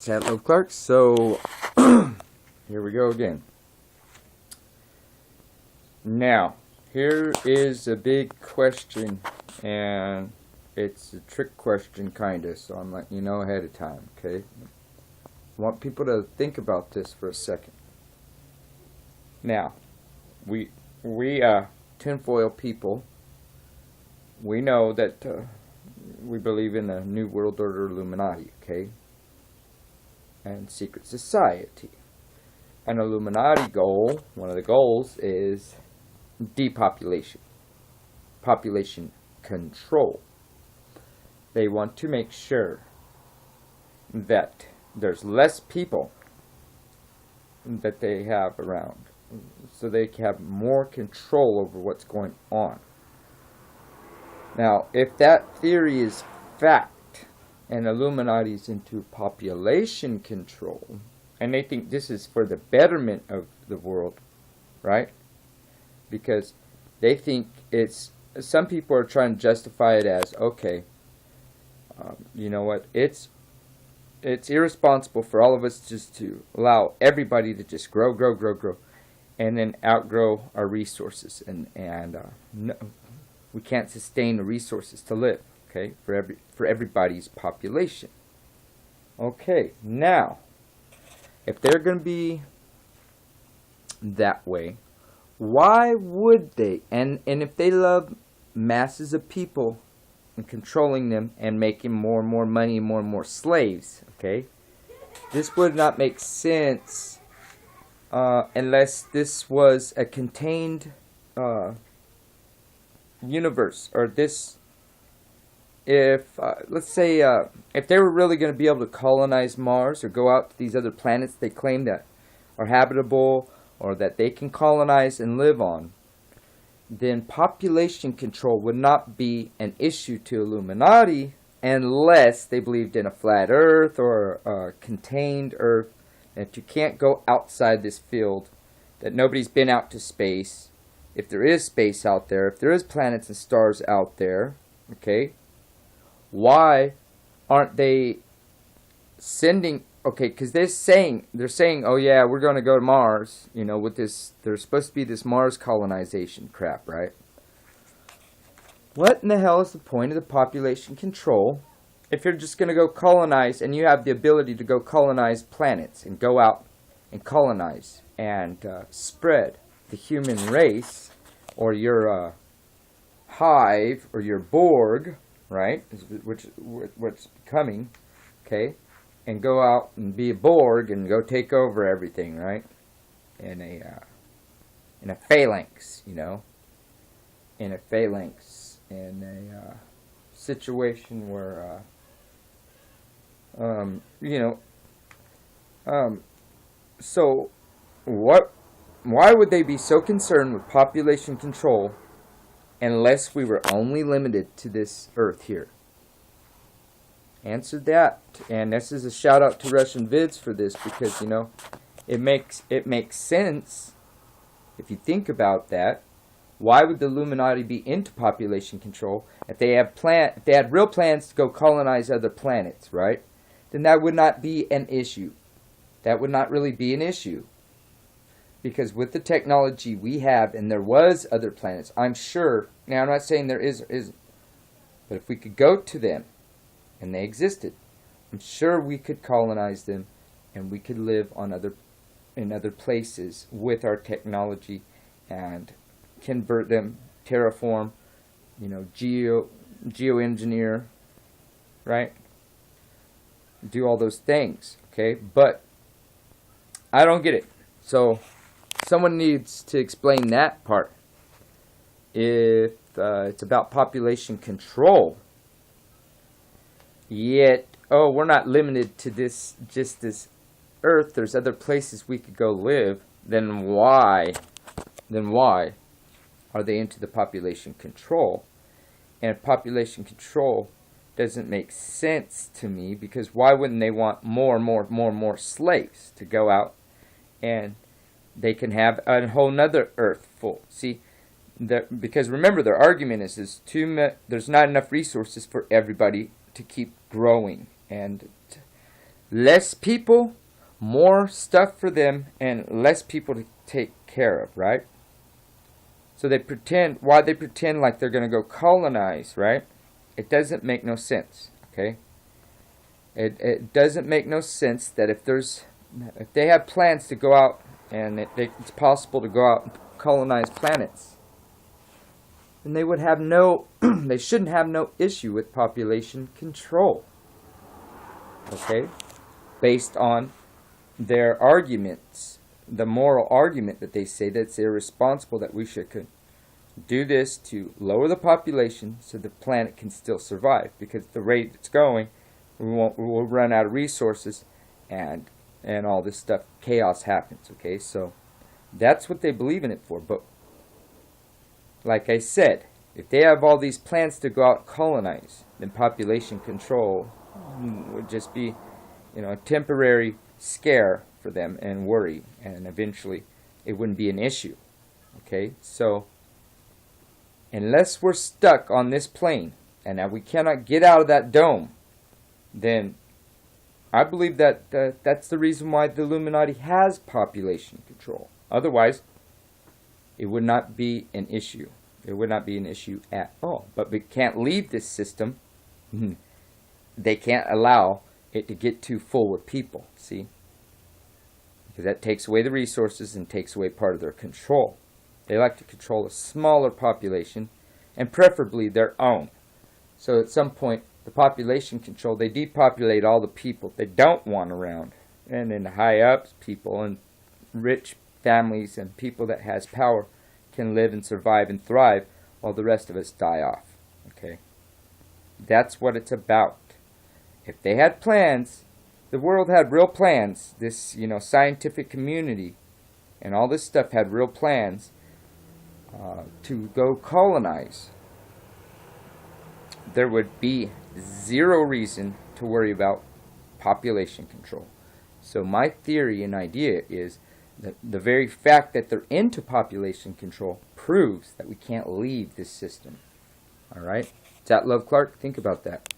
Hello, Clark. So, here we go again. Now, here is a big question, and it's a trick question, kinda, so I'm letting you know ahead of time, okay? I want people to think about this for a second. Now, we tinfoil people, we know that we believe in the New World Order Illuminati, okay? And secret society. An Illuminati goal, one of the goals is depopulation, population control. They want to make sure that there's less people that they have around, so they can have more control over what's going on. Now, if that theory is fact, and Illuminati's into population control, and they think this is for the betterment of the world, right? Because they think it's, some people are trying to justify it as, okay, you know what, it's irresponsible for all of us just to allow everybody to just grow, and then outgrow our resources, and no, we can't sustain the resources to live. Okay, for everybody's population. Okay, now, if they're going to be that way, why would they? And if they love masses of people and controlling them and making more and more money and more slaves, okay, this would not make sense unless this was a contained universe, or this. If, let's say, if they were really going to be able to colonize Mars or go out to these other planets they claim that are habitable or that they can colonize and live on, then population control would not be an issue to Illuminati unless they believed in a flat Earth or a contained Earth, that you can't go outside this field, that nobody's been out to space, if there is space out there, if there is planets and stars out there, okay? Why aren't they sending, okay, because they're saying, oh yeah, we're going to go to Mars, you know, with this, there's supposed to be this Mars colonization crap, right? What in the hell is the point of the population control if you're just going to go colonize, and you have the ability to go colonize planets and go out and colonize and spread the human race, or your hive, or your Borg, right, which what's coming, okay, and go out and be a Borg and go take over everything, right, in a phalanx, you know, in a situation where, you know, so why would they be so concerned with population control unless we were only limited to this Earth here? Answer that. And this is a shout out to Russian Vids for this, because, you know, it makes sense if you think about that. Why would the Illuminati be into population control if they had real plans to go colonize other planets, right? Then that would not be an issue. That would not really be an issue. Because with the technology we have, and there was other planets, I'm sure, now I'm not saying there isn't, but if we could go to them, and they existed, I'm sure we could colonize them, and we could live in other places with our technology, and convert them, terraform, you know, geoengineer, right? Do all those things, okay? But I don't get it. So someone needs to explain that part. If it's about population control, yet, oh, we're not limited to just this Earth, there's other places we could go live, then why are they into the population control? And if population control doesn't make sense to me, because why wouldn't they want more and more slaves to go out, and they can have a whole nother Earth full? See, because remember, their argument is there's not enough resources for everybody to keep growing and less people, more stuff for them, and less people to take care of, right? So they pretend, why they pretend like they're going to go colonize, right? It doesn't make no sense, okay? It doesn't make no sense that if they have plans to go out and it's possible to go out and colonize planets, then they would have no, they shouldn't have no issue with population control, okay? Based on their arguments, the moral argument that they say that it's irresponsible that we should do this to lower the population so the planet can still survive, because the rate it's going, we'll run out of resources and all this stuff, chaos happens, okay? So that's what they believe in it for. But like I said, if they have all these plans to go out and colonize, then population control would just be, a temporary scare for them and worry, and eventually it wouldn't be an issue, okay? So unless we're stuck on this plane and that we cannot get out of that dome, then I believe that that's the reason why the Illuminati has population control. Otherwise, it would not be an issue. It would not be an issue at all. But we can't leave this system. They can't allow it to get too full with people, see? Because that takes away the resources and takes away part of their control. They like to control a smaller population, and preferably their own. So at some point, the population control, they depopulate all the people they don't want around. And then the high-ups people and rich families and people that has power can live and survive and thrive while the rest of us die off. Okay? That's what it's about. If they had plans, the world had real plans, this, scientific community and all this stuff had real plans to go colonize, there would be zero reason to worry about population control. So my theory and idea is that the very fact that they're into population control proves that we can't leave this system. Alright? Is that Love Clark? Think about that.